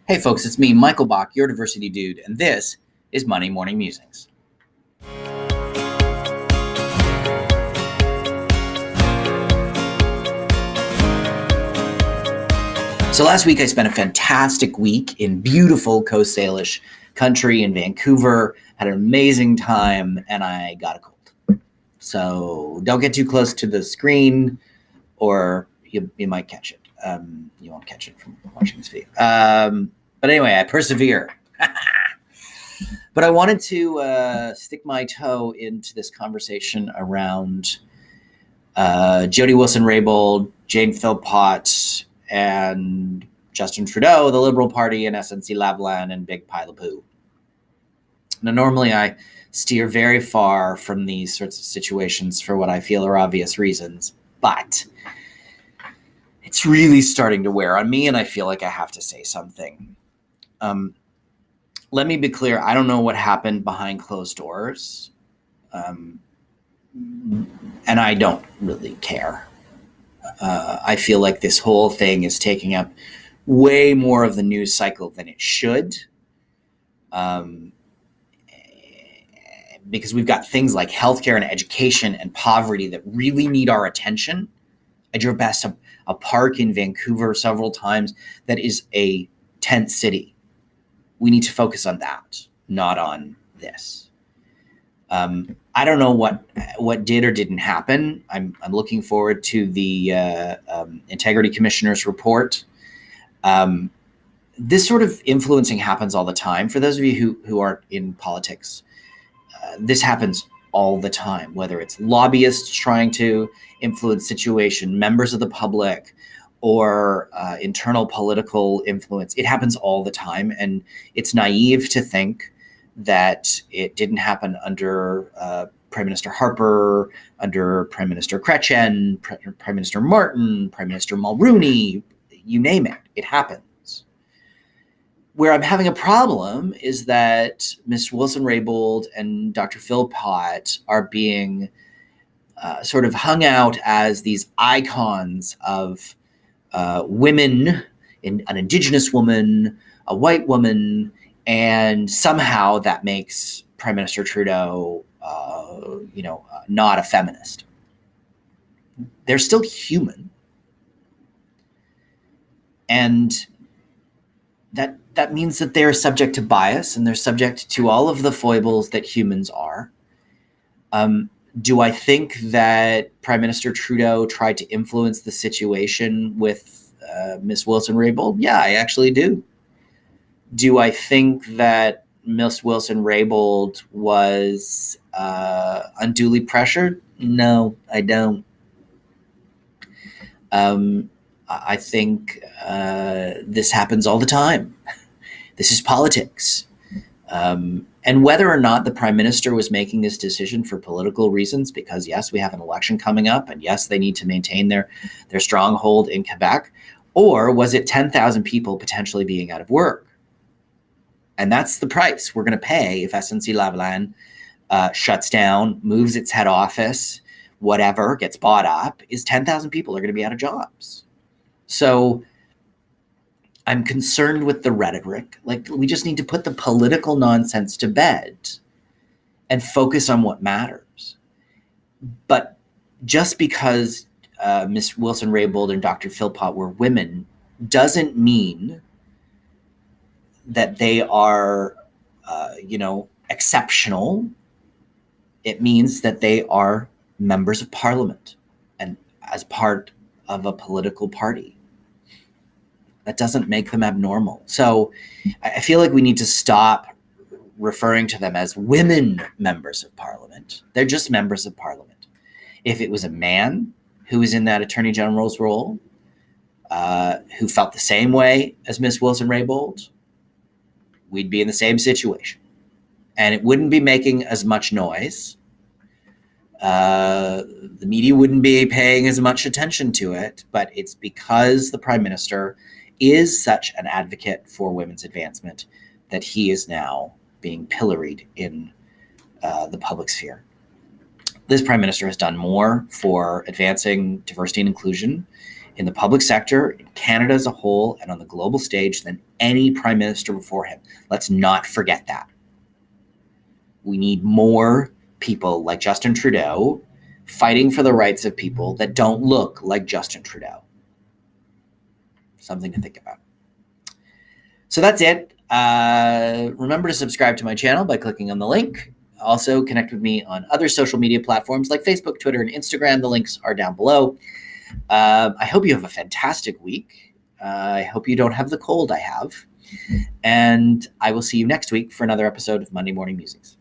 Hey folks, it's me, Michael Bach, your diversity dude, and this is Monday Morning Musings. So last week I spent a fantastic week in beautiful Coast Salish country in Vancouver, had an amazing time, and I got a cold. So don't get too close to the screen or you might catch it. You won't catch it from watching this video. But anyway, I persevere. But I wanted to stick my toe into this conversation around Jody Wilson-Raybould, Jane Philpott, and Justin Trudeau, the Liberal Party, and SNC-Lavalin, and Big Pile of Poo. Now, normally I steer very far from these sorts of situations for what I feel are obvious reasons, but it's really starting to wear on me, and I feel like I have to say something. Let me be clear. I don't know what happened behind closed doors, and I don't really care. I feel like this whole thing is taking up way more of the news cycle than it should, because we've got things like healthcare and education and poverty that really need our attention. I drove past a park in Vancouver several times that is a tent city. We need to focus on that, not on this. I don't know what did or didn't happen. I'm looking forward to the Integrity Commissioner's report. This sort of influencing happens all the time. For those of you who aren't in politics, this happens all the time, whether it's lobbyists trying to influence situation, members of the public, or internal political influence. It happens all the time, and it's naive to think that it didn't happen under Prime Minister Harper, under Prime Minister Chrétien, Prime Minister Martin, Prime Minister Mulroney, you name it, it happens. Where I'm having a problem is that Ms. Wilson-Raybould and Dr. Philpott are being sort of hung out as these icons of women, an Indigenous woman, a white woman, and somehow that makes Prime Minister Trudeau, not a feminist. They're still human, and that means that they're subject to bias and they're subject to all of the foibles that humans are. Do I think that Prime Minister Trudeau tried to influence the situation with Ms. Wilson-Raybould? Yeah, I actually do. Do I think that Ms. Wilson-Raybould was unduly pressured? No, I don't. I think this happens all the time. This is politics. And whether or not the Prime Minister was making this decision for political reasons, because yes, we have an election coming up, and yes, they need to maintain their stronghold in Quebec, or was it 10,000 people potentially being out of work? And that's the price we're going to pay if SNC-Lavalin shuts down, moves its head office, whatever, gets bought up, is 10,000 people are going to be out of jobs. So I'm concerned with the rhetoric. Like, we just need to put the political nonsense to bed and focus on what matters. But just because Ms. Wilson-Raybould and Dr. Philpott were women doesn't mean that they are, exceptional. It means that they are members of parliament and as part of a political party. That doesn't make them abnormal. So I feel like we need to stop referring to them as women members of parliament. They're just members of parliament. If it was a man who was in that attorney general's role, who felt the same way as Ms. Wilson-Raybould, we'd be in the same situation. And it wouldn't be making as much noise. The media wouldn't be paying as much attention to it, but it's because the Prime Minister is such an advocate for women's advancement that he is now being pilloried in the public sphere. This Prime Minister has done more for advancing diversity and inclusion in the public sector, in Canada as a whole, and on the global stage than any prime minister before him. Let's not forget that. We need more people like Justin Trudeau fighting for the rights of people that don't look like Justin Trudeau. Something to think about. So that's it. Remember to subscribe to my channel by clicking on the link. Also, connect with me on other social media platforms like Facebook, Twitter, and Instagram. The links are down below. I hope you have a fantastic week. I hope you don't have the cold I have. And I will see you next week for another episode of Monday Morning Musings.